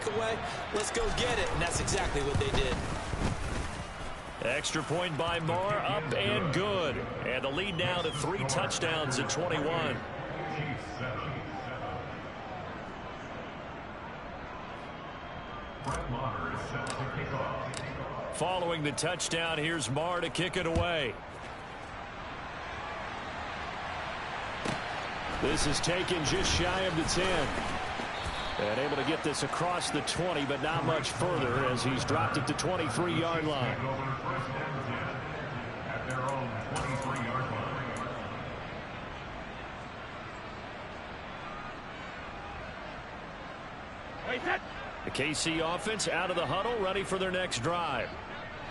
takeaway? Let's go get it, and that's exactly what they did. Extra point by Marr, up and good. And the lead now to 3 touchdowns at 21. Following the touchdown, here's Marr to kick it away. This is taken just shy of the 10. And able to get this across the 20, but not much further as he's dropped it to 23-yard line. The KC offense out of the huddle, ready for their next drive.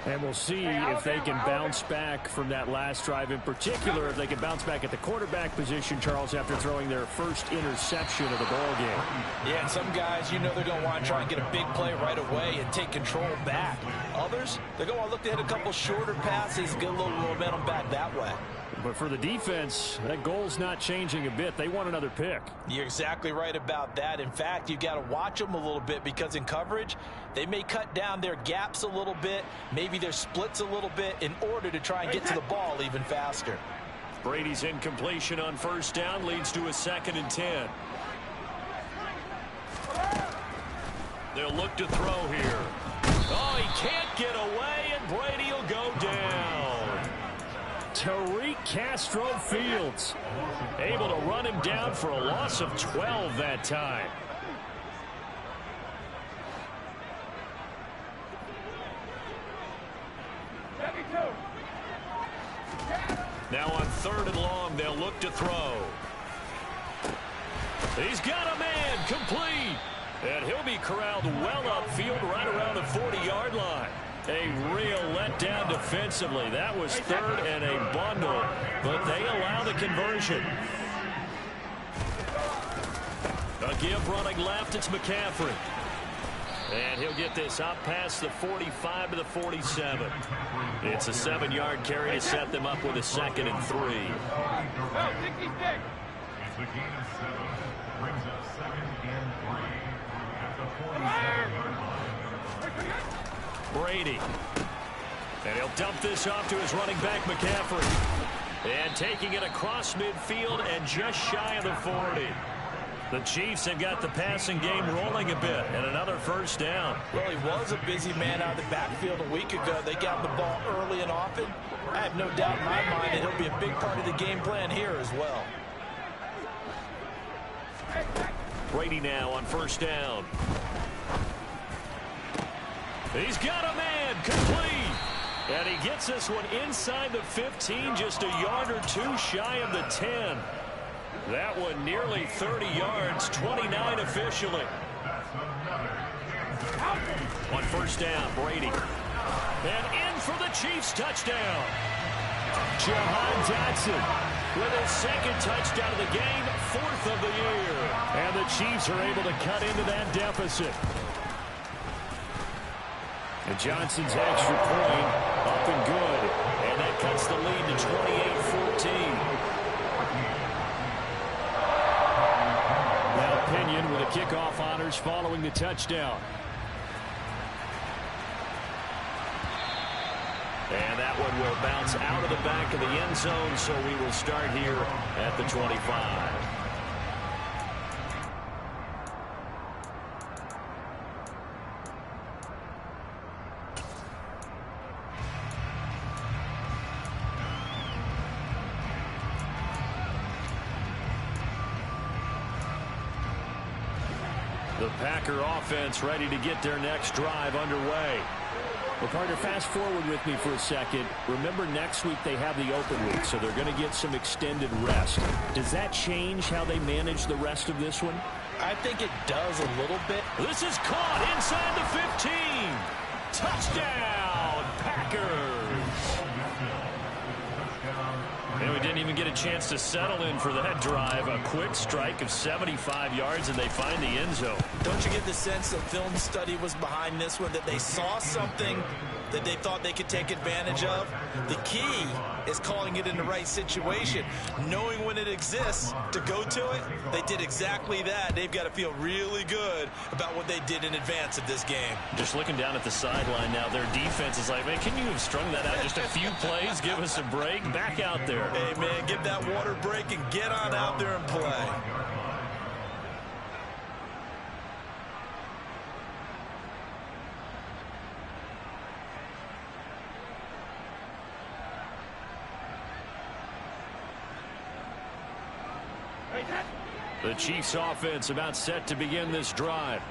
And we'll see if they can bounce back from that last drive, in particular if they can bounce back at the quarterback position, Charles, after throwing their first interception of the ball game. Yeah, and some guys, you know they're going to want to try and get a big play right away and take control back. Others, they're going to look to hit a couple shorter passes, get a little momentum back that way. But for the defense, that goal's not changing a bit. They want another pick. You're exactly right about that. In fact, you've got to watch them a little bit because in coverage, they may cut down their gaps a little bit, maybe their splits a little bit in order to try and get to the ball even faster. Brady's incompletion on first down leads to a 2nd and 10. They'll look to throw here. Oh, he can't get away, and Brady will go down. Tariq Castro Fields able to run him down for a loss of 12 that time. Now on 3rd and long, they'll look to throw. He's got a man, complete. And he'll be corralled well upfield right around the 40-yard line. A real letdown defensively. That was 3rd and a bundle, but they allow the conversion. A give running left, it's McCaffrey. And he'll get this up past the 45 to the 47. It's a 7-yard carry to set them up with a 2nd and 3. The gain of 7 brings up 2nd and 3 at the 47-yard line. Brady. And he'll dump this off to his running back, McCaffrey. And taking it across midfield and just shy of the 40. The Chiefs have got the passing game rolling a bit, and another first down. Well, he was a busy man out of the backfield a week ago. They got the ball early and often. I have no doubt in my mind that he'll be a big part of the game plan here as well. Brady now on first down. He's got a man, complete. And he gets this one inside the 15, just a yard or two shy of the 10. That one nearly 30 yards, 29 officially. On first down, Brady. And in for the Chiefs touchdown. Jahan Dotson with his 2nd touchdown of the game, 4th of the year. And the Chiefs are able to cut into that deficit. And Johnson's extra point up and good. And that cuts the lead to 28-14. Now Pinion with a kickoff honors following the touchdown. And that one will bounce out of the back of the end zone, so we will start here at the 25. The Packer offense ready to get their next drive underway. Well, partner, fast forward with me for a second. Remember, next week they have the open week, so they're going to get some extended rest. Does that change how they manage the rest of this one? I think it does a little bit. This is caught inside the 15. Touchdown, Packers. And we didn't even get a chance to settle in for that drive. A quick strike of 75 yards, and they find the end zone. Don't you get the sense that film study was behind this one, that they saw something that they thought they could take advantage of? The key is calling it in the right situation, knowing when it exists to go to it. They did exactly that. They've got to feel really good about what they did in advance of this game. Just looking down at the sideline now, their defense is like, man, can you have strung that out just a few plays? Give us a break. Back out there. Hey, man, give that water break and get on out there and play. The Chiefs offense about set to begin this drive.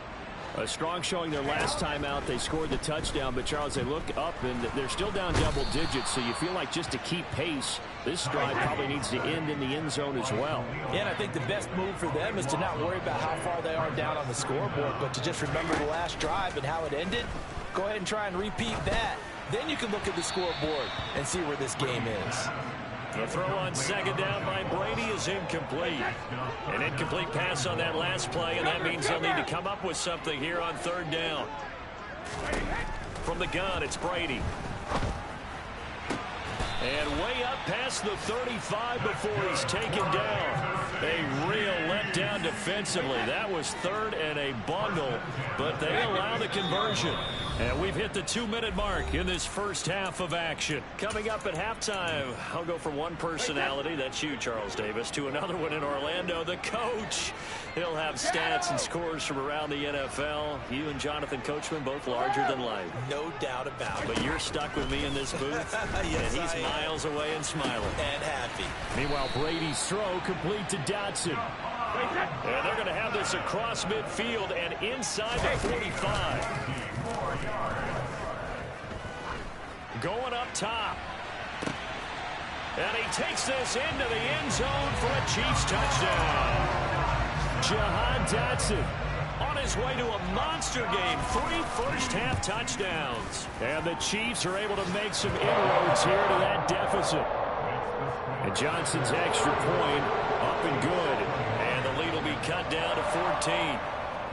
A strong showing their last time out. They scored the touchdown, but Charles, they look up and they're still down double digits, so you feel like just to keep pace, this drive probably needs to end in the end zone as well. Yeah, and I think the best move for them is to not worry about how far they are down on the scoreboard, but to just remember the last drive and how it ended. Go ahead and try and repeat that. Then you can look at the scoreboard and see where this game is. The throw on second down by Brady is incomplete. An incomplete pass on that last play, and that means they'll need to come up with something here on third down. From the gun, it's Brady. And way up past the 35 before he's taken down. A real letdown defensively. That was third and a bundle, but they allow the conversion. And we've hit the 2-minute mark in this first half of action. Coming up at halftime, I'll go from one personality, that's you, Charles Davis, to another one in Orlando, the coach. He'll have stats and scores from around the NFL. You and Jonathan Coachman both larger than life. No doubt about it. But you're stuck with me in this booth, yes, and he's miles away and smiling. And happy. Meanwhile, Brady's throw complete to Dotson. And they're going to have this across midfield and inside the 45. Going up top. And he takes this into the end zone for a Chiefs touchdown. Jahan Dotson on his way to a monster game. 3 first-half touchdowns. And the Chiefs are able to make some inroads here to that deficit. And Johnson's extra point up and good. And the lead will be cut down to 14.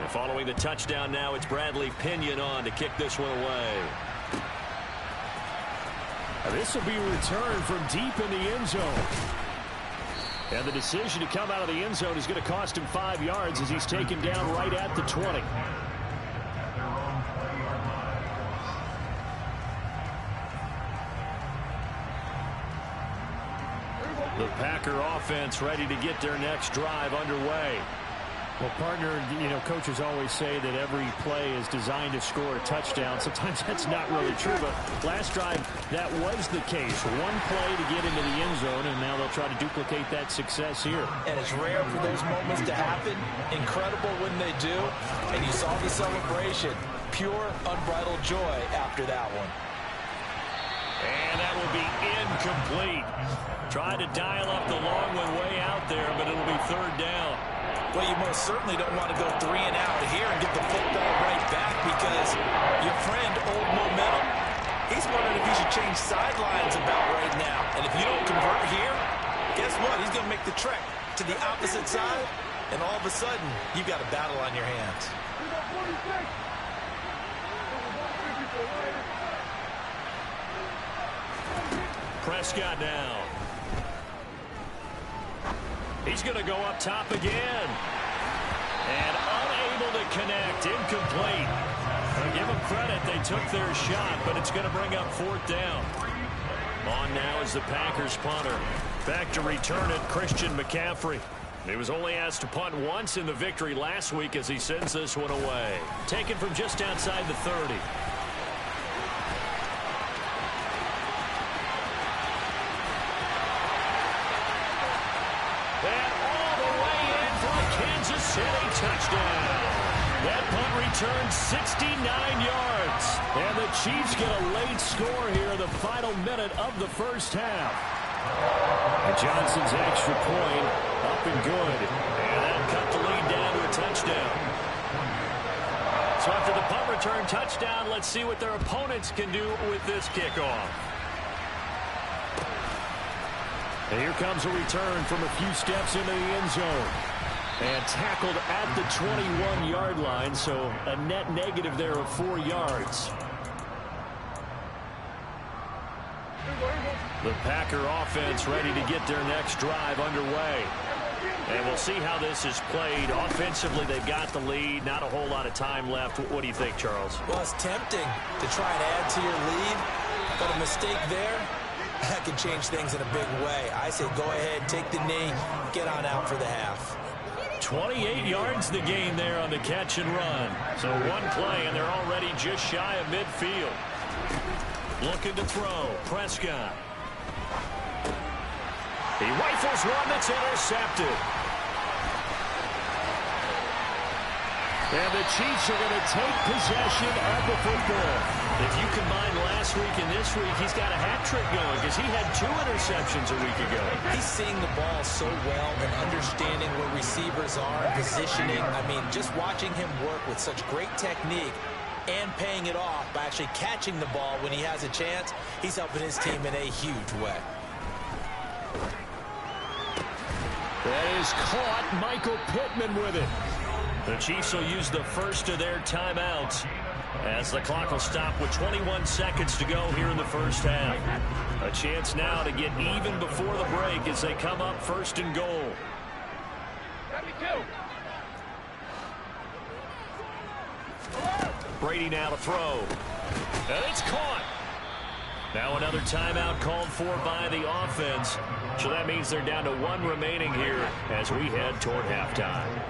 And following the touchdown now, it's Bradley Pinion on to kick this one away. Now this will be returned from deep in the end zone. And the decision to come out of the end zone is going to cost him 5 yards as he's taken down right at the 20. The Packer offense ready to get their next drive underway. Well, partner, you know, coaches always say that every play is designed to score a touchdown. Sometimes that's not really true, but last drive, that was the case. One play to get into the end zone, and now they'll try to duplicate that success here. And it's rare for those moments to happen. Incredible when they do. And you saw the celebration. Pure, unbridled joy after that one. And that will be incomplete. Tried to dial up the long one way out there, but it'll be third down. Well, you most certainly don't want to go 3 and out here and get the football right back because your friend, Old Momentum, he's wondering if he should change sidelines about right now. And if you don't convert here, guess what? He's going to make the trek to the opposite side, and all of a sudden, you've got a battle on your hands. Prescott now. He's going to go up top again. And unable to connect. Incomplete. I'll give them credit. They took their shot, but it's going to bring up fourth down. On now is the Packers punter. Back to return it, Christian McCaffrey. He was only asked to punt once in the victory last week as he sends this one away. Taken from just outside the 30. City touchdown. That punt returned 69 yards. And the Chiefs get a late score here in the final minute of the first half. And Johnson's extra point up and good. And that cut the lead down to a touchdown. So after the punt return touchdown, let's see what their opponents can do with this kickoff. And here comes a return from a few steps into the end zone. And tackled at the 21-yard line, so a net negative there of 4 yards. The Packer offense ready to get their next drive underway. And we'll see how this is played. Offensively, they've got the lead. Not a whole lot of time left. What do you think, Charles? Well, it's tempting to try and add to your lead, but a mistake there, that could change things in a big way. I say go ahead, take the knee, get on out for the half. 28 yards the gain there on the catch and run. So one play, and they're already just shy of midfield. Looking to throw. Prescott. He rifles one that's intercepted. And the Chiefs are going to take possession of the football. If you combine last week and this week, he's got a hat trick going because he had 2 interceptions a week ago. He's seeing the ball so well and understanding where receivers are and positioning. I mean, just watching him work with such great technique and paying it off by actually catching the ball when he has a chance, he's helping his team in a huge way. That is caught. Michael Pittman with it. The Chiefs will use the first of their timeouts as the clock will stop with 21 seconds to go here in the first half. A chance now to get even before the break as they come up first and goal. Brady now to throw. And it's caught. Now another timeout called for by the offense. So that means they're down to 1 remaining here as we head toward halftime.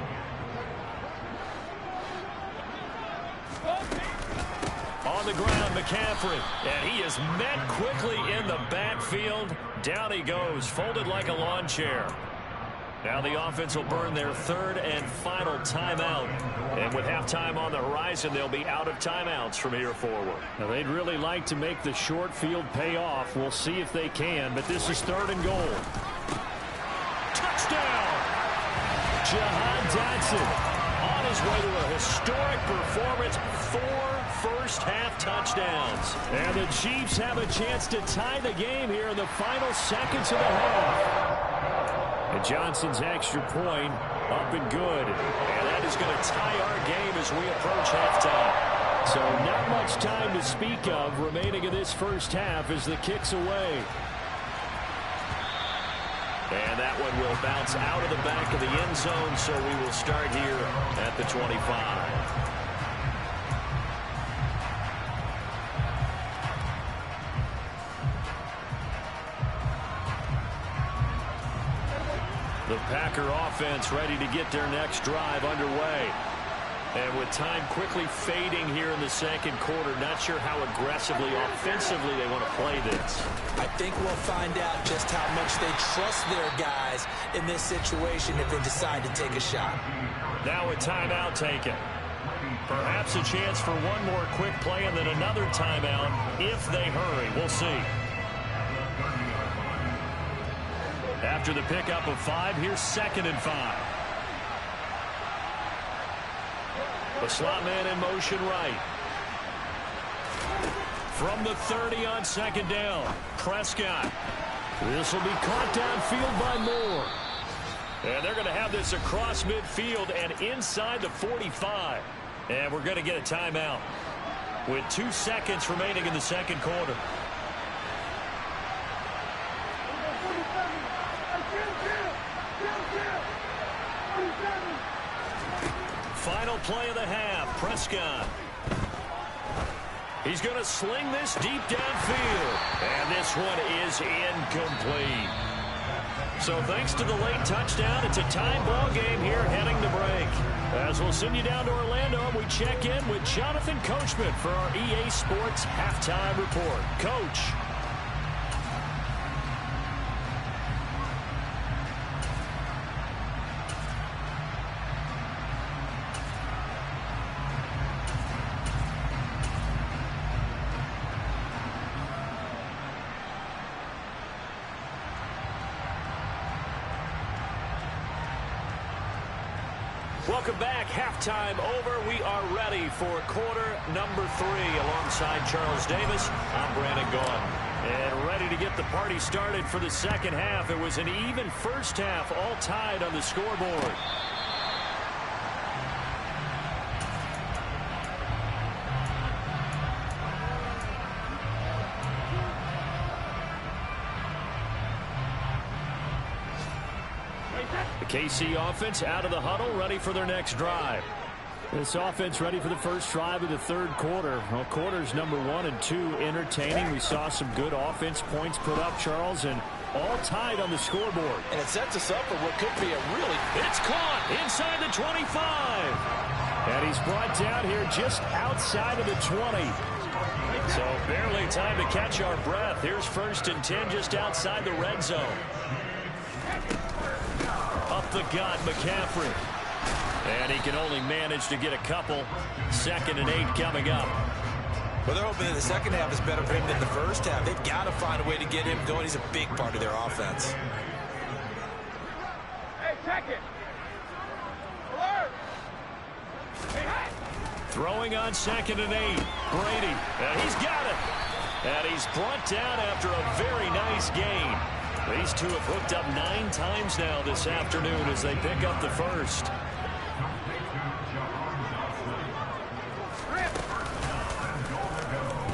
On the ground, McCaffrey. And he is met quickly in the backfield. Down he goes, folded like a lawn chair. Now the offense will burn their 3rd and final timeout. And with halftime on the horizon, they'll be out of timeouts from here forward. Now they'd really like to make the short field pay off. We'll see if they can, but this is 3rd and goal. Touchdown! Jahan Dotson on his way to a historic performance. 4 first-half touchdowns. And the Chiefs have a chance to tie the game here in the final seconds of the half. And Johnson's extra point up and good. And that is going to tie our game as we approach halftime. So not much time to speak of remaining in this first half as the kick's away. And that one will bounce out of the back of the end zone, so we will start here at the 25. The Packer offense ready to get their next drive underway. And with time quickly fading here in the second quarter, not sure how aggressively, offensively they want to play this. I think we'll find out just how much they trust their guys in this situation if they decide to take a shot. Now a timeout taken. Perhaps a chance for one more quick play and then another timeout if they hurry. We'll see. After the pickup of 5, here's 2nd and 5. The slot man in motion right. From the 30 on 2nd down, Prescott. This will be caught downfield by Moore. And they're going to have this across midfield and inside the 45. And we're going to get a timeout with 2 seconds remaining in the second quarter. Final play of the half, Prescott. He's going to sling this deep downfield. And this one is incomplete. So thanks to the late touchdown, it's a tie ball game here heading to break. As we'll send you down to Orlando, we check in with Jonathan Coachman for our EA Sports Halftime Report. Coach. Welcome back. Halftime over. We are ready for quarter number 3. Alongside Charles Davis, I'm Brandon Gaudin. And ready to get the party started for the second half. It was an even first half, all tied on the scoreboard. The KC offense out of the huddle, ready for their next drive. This offense ready for the first drive of the third quarter. Well, quarters number 1 and 2 entertaining. We saw some good offense points put up, Charles, and all tied on the scoreboard. And it sets us up for what could be a really... It's caught inside the 25. And he's brought down here just outside of the 20. So barely time to catch our breath. Here's 1st and 10 just outside the red zone. Up the gut, McCaffrey. And he can only manage to get a couple. 2nd and 8 coming up. Well, they're hoping that the second half is better for him than the first half. They've got to find a way to get him going. He's a big part of their offense. Hey, check it. Alert. Throwing on 2nd and 8. Brady. And he's got it. And he's brought down after a very nice gain. These two have hooked up 9 times now this afternoon as they pick up the first.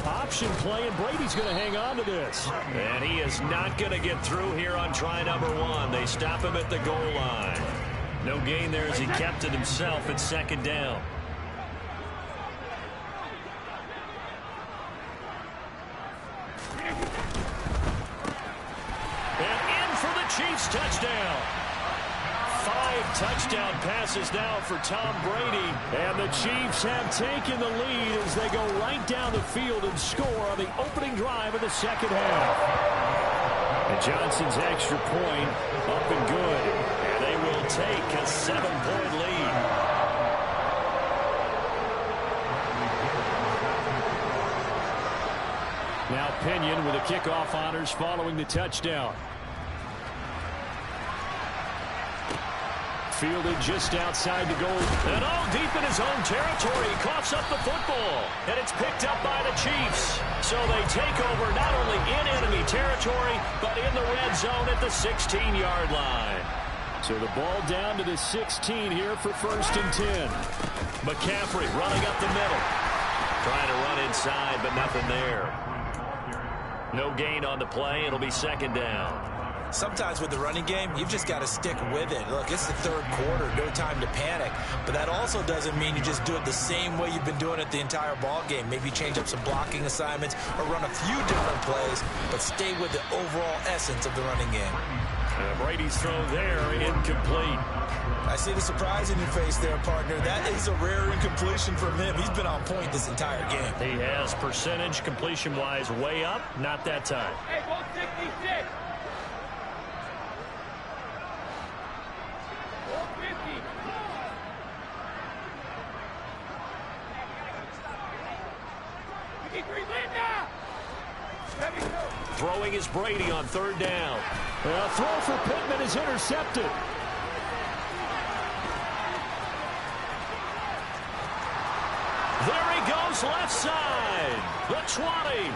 Option play, and Brady's going to hang on to this. And he is not going to get through here on try number 1. They stop him at the goal line. No gain there as he kept it himself at 2nd down. And in for the Chiefs touchdown. 5 touchdown passes now for Tom Brady. And the Chiefs have taken the lead as they go right down the field and score on the opening drive of the second half. And Johnson's extra point up and good. And they will take a 7-point lead. Now Pinion with the kickoff honors following the touchdown. Fielded just outside the goal. And all deep in his own territory. He coughs up the football. And it's picked up by the Chiefs. So they take over not only in enemy territory, but in the red zone at the 16-yard line. So the ball down to the 16 here for 1st and 10. McCaffrey running up the middle. Trying to run inside, but nothing there. No gain on the play. It'll be 2nd down. Sometimes with the running game, you've just got to stick with it. Look, it's the third quarter, no time to panic. But that also doesn't mean you just do it the same way you've been doing it the entire ball game. Maybe change up some blocking assignments or run a few different plays, but stay with the overall essence of the running game. Brady's throw there, incomplete. I see the surprise in your face there, partner. That is a rare incompletion from him. He's been on point this entire game. He has percentage completion-wise way up. Not that time. Hey, 166. 150. Throwing is Brady on 3rd down. A throw for Pittman is intercepted. There he goes left side. The 20.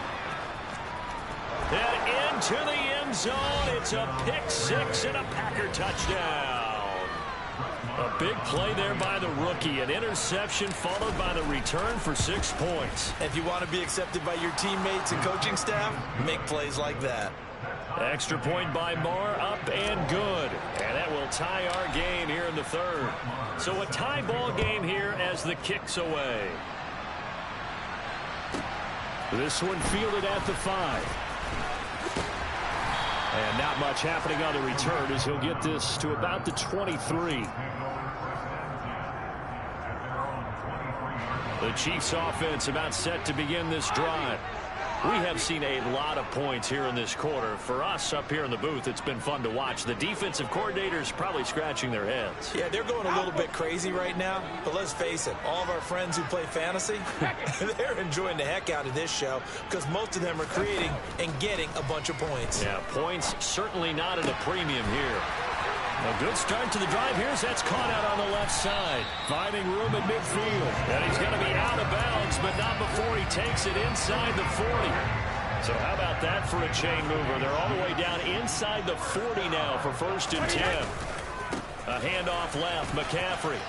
And into the end zone. It's a pick 6 and a Packer touchdown. A big play there by the rookie. An interception followed by the return for 6 points. If you want to be accepted by your teammates and coaching staff, make plays like that. Extra point by Marr, up and good. And that will tie our game here in the 3rd. So a tie ball game here as the kick's away. This one fielded at the 5. And not much happening on the return as he'll get this to about the 23. The Chiefs offense about set to begin this drive. We have seen a lot of points here in this quarter. For us up here in the booth, it's been fun to watch. The defensive coordinators probably scratching their heads. Yeah, they're going a little bit crazy right now. But let's face it, all of our friends who play fantasy, they're enjoying the heck out of this show because most of them are creating and getting a bunch of points. Yeah, points certainly not at a premium here. A good start to the drive here as that's caught out on the left side. Finding room at midfield. And he's going to be out of bounds, but not before he takes it inside the 40. So how about that for a chain mover? They're all the way down inside the 40 now for 1st and 10. A handoff left, McCaffrey.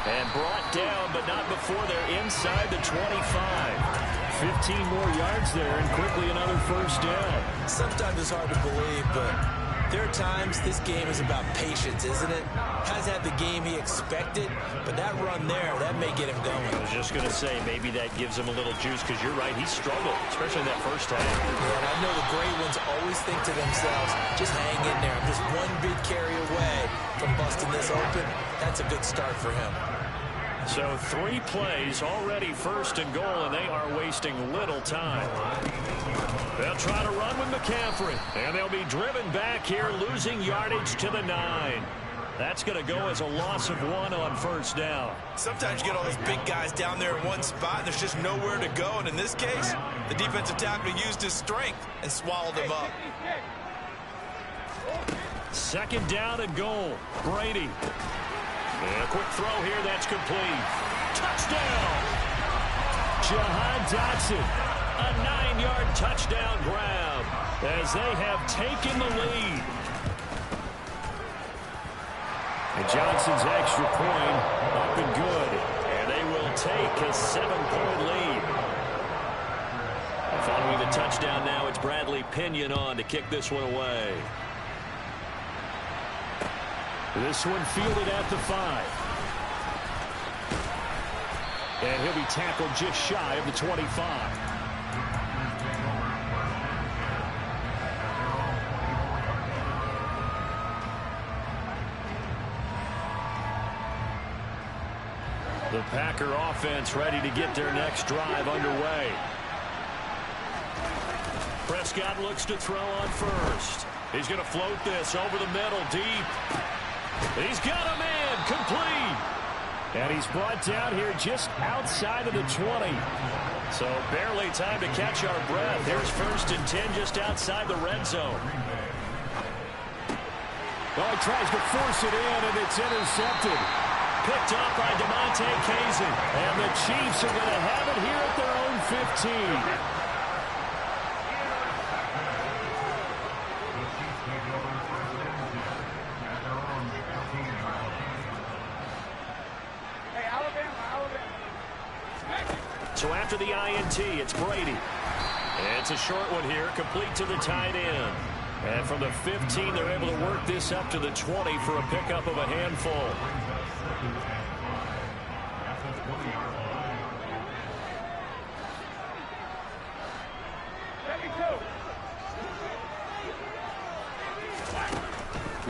And brought down, but not before they're inside the 25. 15 more yards there, and quickly another 1st down. Sometimes it's hard to believe, but there are times this game is about patience, isn't it? Hasn't had the game he expected, but that run there, that may get him going. I was just going to say, maybe that gives him a little juice, because you're right, he struggled, especially in that first half. Yeah, and I know the great ones always think to themselves, just hang in there. I'm just one big carry away from busting this open. That's a good start for him. So 3 plays, already 1st and goal, and they are wasting little time. They'll try to run with McCaffrey, and they'll be driven back here, losing yardage to the 9. That's going to go as a loss of 1 on 1st down. Sometimes you get all those big guys down there in one spot, and there's just nowhere to go. And in this case, the defensive tackle used his strength and swallowed him up. 2nd down and goal. Brady. And a quick throw here, that's complete. Touchdown! Jahan Dotson, a 9-yard touchdown grab as they have taken the lead. And Johnson's extra point up and good. And they will take a 7-point lead. And following the touchdown now, it's Bradley Pinion on to kick this one away. This one fielded at the 5. And he'll be tackled just shy of the 25. The Packer offense ready to get their next drive underway. Prescott looks to throw on 1st. He's going to float this over the middle deep. He's got a man, complete. And he's brought down here just outside of the 20. So barely time to catch our breath. Here's 1st and 10 just outside the red zone. Well, he tries to force it in, and it's intercepted. Picked up by DeMonte Kazin. And the Chiefs are going to have it here at their own 15. So after the INT, it's Brady. It's a short one here, complete to the tight end. And from the 15, they're able to work this up to the 20 for a pickup of a handful.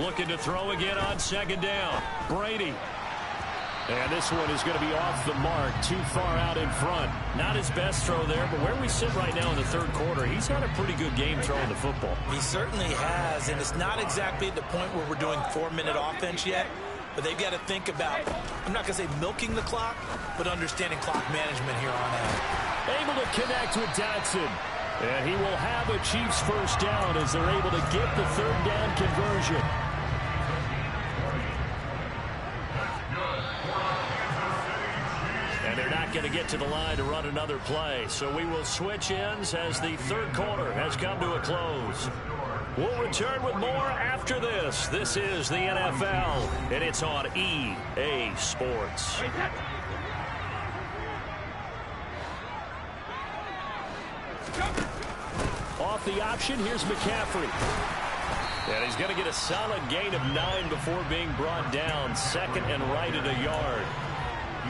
Looking to throw again on 2nd down. Brady. And this one is going to be off the mark, too far out in front. Not his best throw there, but where we sit right now in the 3rd quarter, he's had a pretty good game throwing the football. He certainly has, and it's not exactly at the point where we're doing 4-minute offense yet, but they've got to think about, I'm not going to say milking the clock, but understanding clock management here on out. Able to connect with Dotson. And he will have a Chiefs 1st down as they're able to get the 3rd down conversion. And they're not going to get to the line to run another play. So we will switch ends as the 3rd quarter has come to a close. We'll return with more after this. This is the NFL, and it's on EA Sports. Off the option, here's McCaffrey. And he's going to get a solid gain of 9 before being brought down. 2nd and right at a yard.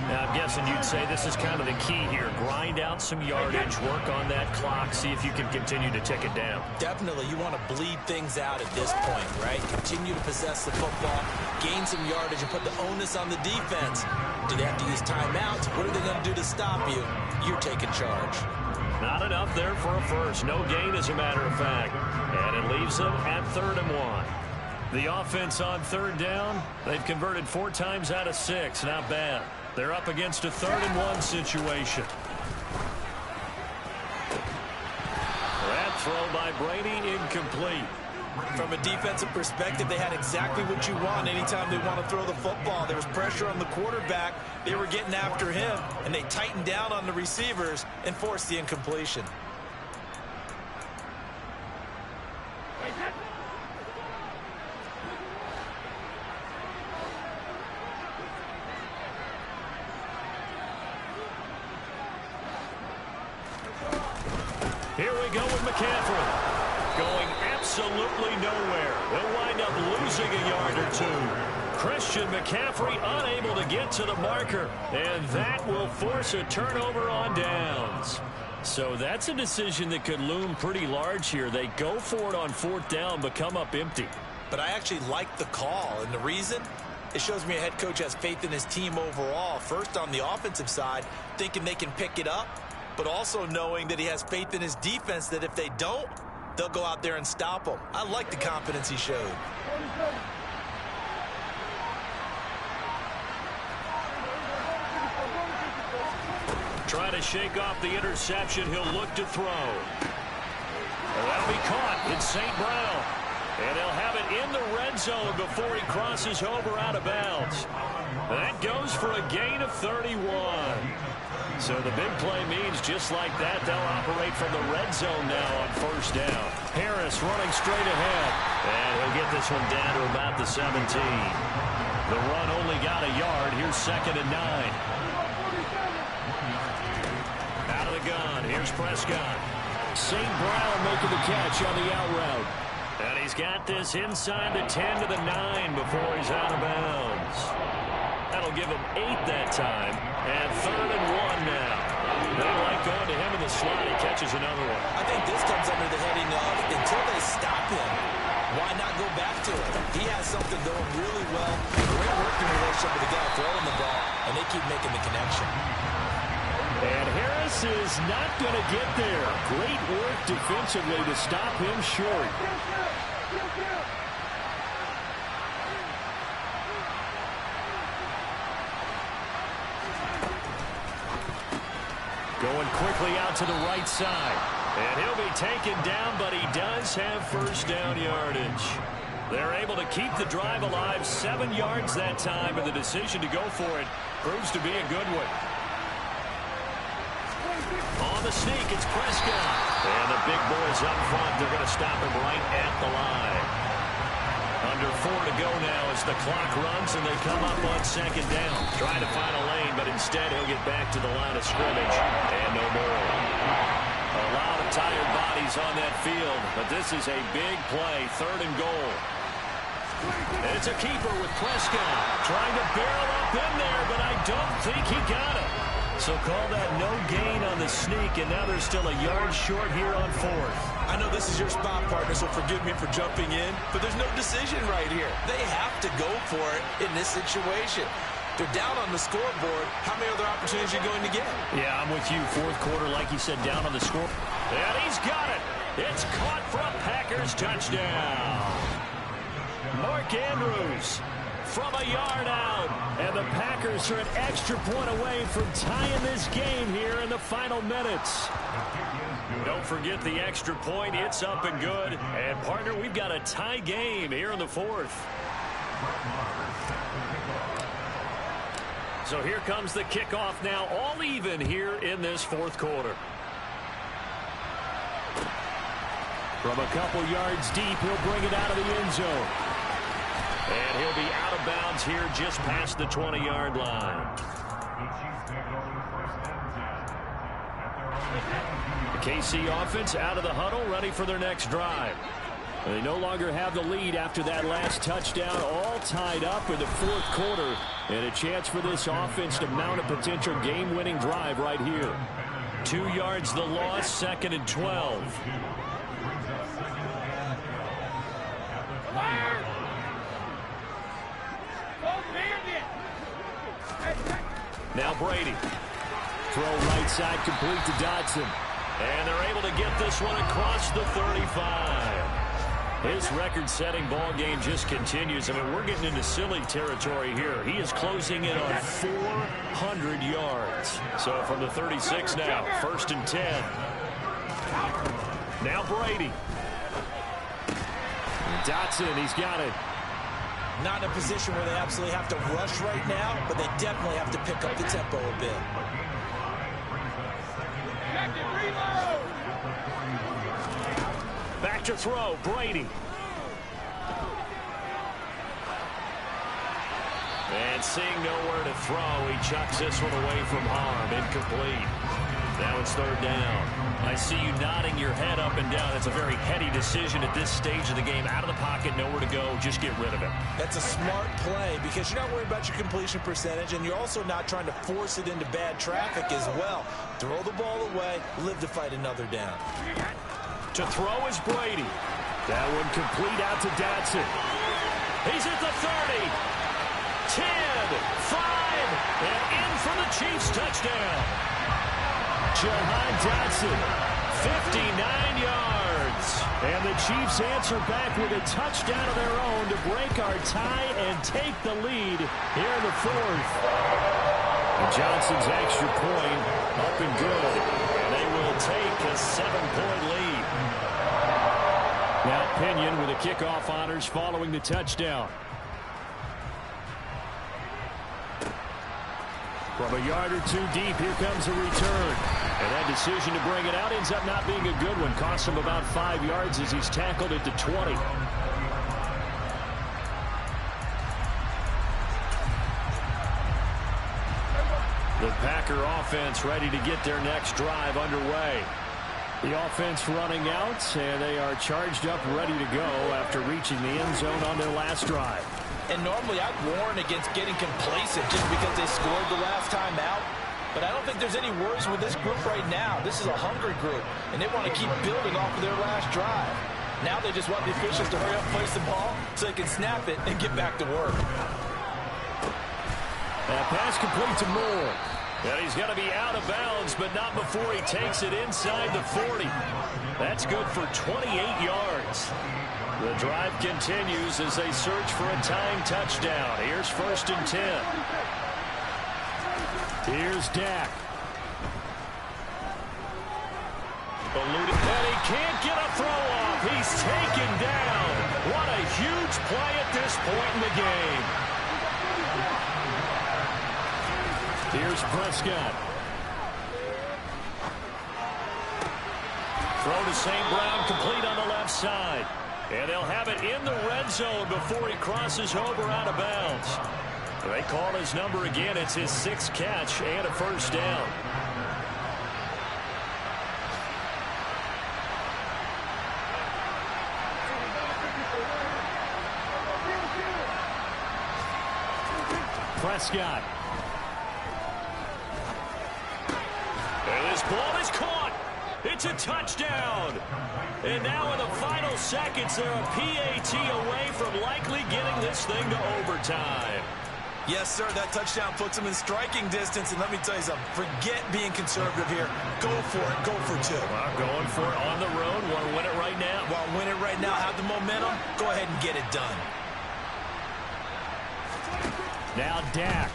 Now, I'm guessing you'd say this is kind of the key here. Grind out some yardage, work on that clock, see if you can continue to tick it down. Definitely, you want to bleed things out at this point, right? Continue to possess the football, gain some yardage, and put the onus on the defense. Do they have to use timeouts? What are they going to do to stop you? You're taking charge. Not enough there for a first. No gain, as a matter of fact. And it leaves them at 3rd and 1. The offense on 3rd down, they've converted 4 times out of 6. Not bad. They're up against a 3rd and 1 situation. That throw by Brady incomplete. From a defensive perspective, they had exactly what you want anytime they want to throw the football. There was pressure on the quarterback. They were getting after him, and they tightened down on the receivers and forced the incompletion. Here we go with McCaffrey. Going absolutely nowhere. He'll wind up losing a yard or two. Christian McCaffrey unable to get to the marker. And that will force a turnover on downs. So that's a decision that could loom pretty large here. They go for it on 4th down, but come up empty. But I actually like the call. And the reason? It shows me a head coach has faith in his team overall. First on the offensive side, thinking they can pick it up, but also knowing that he has faith in his defense that if they don't, they'll go out there and stop them. I like the confidence he showed. Trying to shake off the interception. He'll look to throw. That'll be caught in St. Brown. And he'll have it in the red zone before he crosses over out of bounds. That goes for a gain of 31. So the big play means just like that, they'll operate from the red zone now on 1st down. Harris running straight ahead. And he'll get this one down to about the 17. The run only got a yard. Here's 2nd and 9. Out of the gun. Here's Prescott. St. Brown making the catch on the out route. And he's got this inside the 10 to the 9 before he's out of bounds. That'll give him 8 that time. And 3rd and 1 now. They like going to him in the slot. He catches another one. I think this comes under the heading of until they stop him, why not go back to it? He has something going really well. Great working relationship with the guy throwing the ball, and they keep making the connection. And Harris is not going to get there. Great work defensively to stop him short. Going quickly out to the right side. And he'll be taken down, but he does have 1st down yardage. They're able to keep the drive alive. 7 yards that time, and the decision to go for it proves to be a good one. On the sneak, it's Prescott. And the big boys up front, they're going to stop him right at the line. Under 4 to go now as the clock runs, and they come up on 2nd down. Trying to find a lane, but instead he'll get back to the line of scrimmage. And no more. A lot of tired bodies on that field, but this is a big play. 3rd and goal. And it's a keeper with Prescott. Trying to barrel up in there, but I don't think he got it. So call that no gain on the sneak, and now they're still a yard short here on 4th. I know this is your spot, partner, so forgive me for jumping in, but there's no decision right here. They have to go for it in this situation. They're down on the scoreboard. How many other opportunities are you going to get? Yeah, I'm with you. 4th quarter, like you said, down on the score. And he's got it. It's caught for a Packers touchdown. Mark Andrews from a yard out. And the Packers are an extra point away from tying this game here in the final minutes. Don't forget the extra point. It's up and good. And, partner, we've got a tie game here in the 4th. So here comes the kickoff now, all even here in this 4th quarter. From a couple yards deep, he'll bring it out of the end zone. And he'll be out of bounds here just past the 20-yard line. The KC offense out of the huddle, ready for their next drive. They no longer have the lead after that last touchdown, all tied up in the 4th quarter. And a chance for this offense to mount a potential game-winning drive right here. 2 yards the loss, 2nd and 12. Now Brady. Throw right side complete to Dodson. And they're able to get this one across the 35. His record-setting ball game just continues. I mean, we're getting into silly territory here. He is closing in on 400 yards. So from the 36 now, 1st and 10. Now Brady. Dotson, he's got it. Not in a position where they absolutely have to rush right now, but they definitely have to pick up the tempo a bit. Back to throw, Brady. And seeing nowhere to throw, he chucks this one away from harm. Incomplete. Now it's third down. I see you nodding your head up and down. It's a very heady decision at this stage of the game. Out of the pocket, nowhere to go. Just get rid of it. That's a smart play because you're not worried about your completion percentage, and you're also not trying to force it into bad traffic as well. Throw the ball away, live to fight another down. To throw is Brady. That one complete out to Dotson. He's at the 30. 10, 5, and in for the Chiefs touchdown. Jahan Dotson, 59 yards. And the Chiefs answer back with a touchdown of their own to break our tie and take the lead here in the fourth. And Johnson's extra point up and good. And they will take a 7-point lead. Now Pinion with the kickoff honors following the touchdown. From a yard or two deep, here comes a return. And that decision to bring it out ends up not being a good one. Costs him about 5 yards as he's tackled at the 20. The Packer offense ready to get their next drive underway. The offense running out, and they are charged up, ready to go after reaching the end zone on their last drive. And normally I'd warn against getting complacent just because they scored the last time out. But I don't think there's any worries with this group right now. This is a hungry group, and they want to keep building off of their last drive. Now they just want the officials to hurry up, place the ball, so they can snap it and get back to work. That pass complete to Moore. And he's going to be out of bounds, but not before he takes it inside the 40. That's good for 28 yards. The drive continues as they search for a tying touchdown. Here's 1st and 10. Here's Dak. And he can't get a throw off. He's taken down. What a huge play at this point in the game. Here's Prescott. Throw to St. Brown, complete on the left side. And they'll have it in the red zone before he crosses over out of bounds. They call his number again. It's his 6th catch and a first down. Prescott. And this ball is caught. It's a touchdown. And now in the final seconds, they're a PAT away from likely getting this thing to overtime. Yes, sir, that touchdown puts them in striking distance. And let me tell you something, forget being conservative here. Go for it, go for 2. Well, going for it on the road. Want to win it right now? Want to win it right now, have the momentum, go ahead and get it done. Now Dak.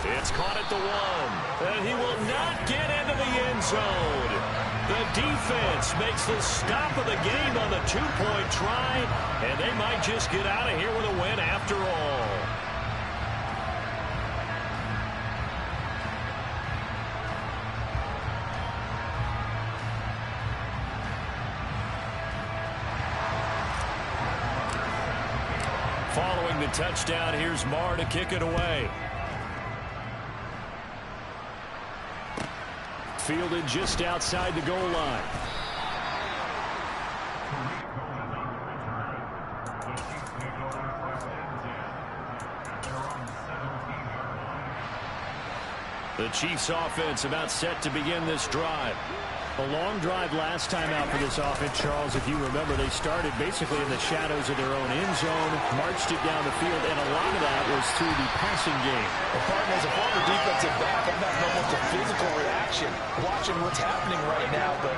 It's caught at the 1. And he will not get into the end zone. The defense makes the stop of the game on the 2-point try. And they might just get out of here with a win after all. Following the touchdown, here's Marr to kick it away. Fielded just outside the goal line. The Chiefs offense about set to begin this drive. A long drive last time out for this offense, Charles. If you remember, they started basically in the shadows of their own end zone, marched it down the field, and a lot of that was through the passing game. Well, partner, as a former defensive back, I'm having almost a physical reaction watching what's happening right now. But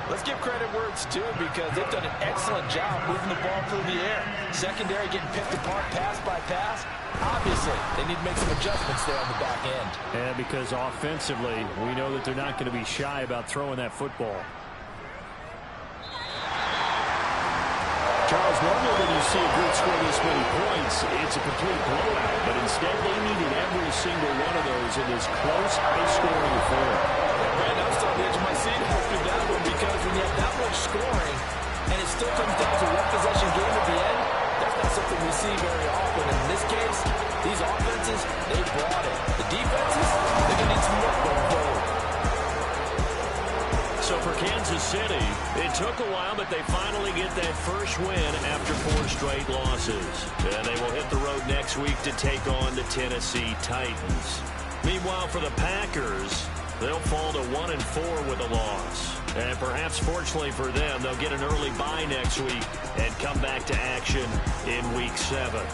let's give credit where it's due because they've done an excellent job moving the ball through the air. Secondary getting picked apart pass by pass. Obviously, they need to make some adjustments there on the back end. Yeah, because offensively, we know that they're not going to be shy about throwing that football. Charles, normally when you see a group score this many points, it's a complete blowout. But instead, they needed every single one of those in this close, high-scoring affair. Brandon, I'm still on the edge of my seat after that one because when you have that much scoring and it still comes down to one possession game at the end, that's not something we see very often. And in this case, these offenses, they brought it. The defenses, they're going to need some work going forward. So for Kansas City, it took a while, but they finally get that first win after 4 straight losses. And they will hit the road next week to take on the Tennessee Titans. Meanwhile, for the Packers, they'll fall to 1-4 with a loss. And perhaps fortunately for them, they'll get an early bye next week and come back to action in Week 7.